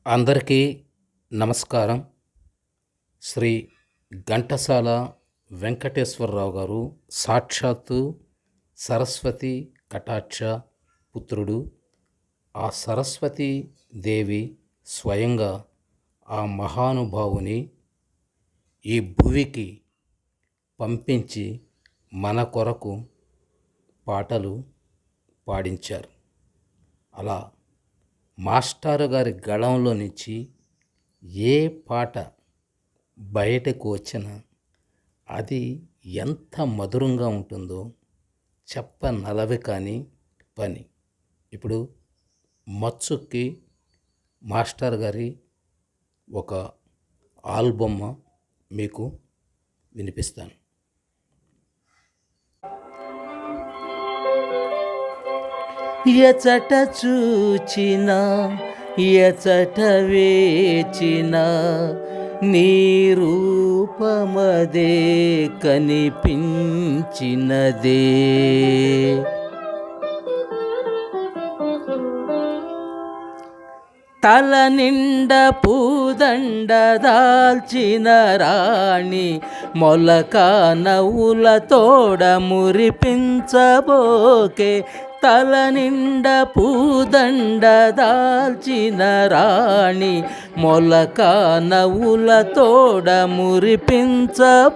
అందరికీ నమస్కారం. శ్రీ ఘంటసాల వెంకటేశ్వరరావు గారు సాక్షాత్తు సరస్వతి కటాక్ష పుత్రుడు. ఆ సరస్వతి దేవి స్వయంగా ఆ మహానుభావుని ఈ భువికి పంపించి మన కొరకు పాటలు పాడించారు. అలా మాస్టారు గారి గళంలో నుంచి ఏ పాట బయటకు వచ్చినా అది ఎంత మధురంగా ఉంటుందో చెప్పనలవి కాని పని. ఇప్పుడు మచ్చుకి మాస్టర్ గారి ఒక ఆల్బమ్ మీకు వినిపిస్తాను. ఎచట చూచిన ఎచట వేచిన నీ రూపమదే కనిపించినదే, తల నిండ పూదండ దాల్చిన రాణి మొలక నవ్వుల తోడ మురిపించబోకే, తల నిండ పూదండ దాల్చిన రాణి మొలక నవ్వుల తోడ మురిపించబోకే.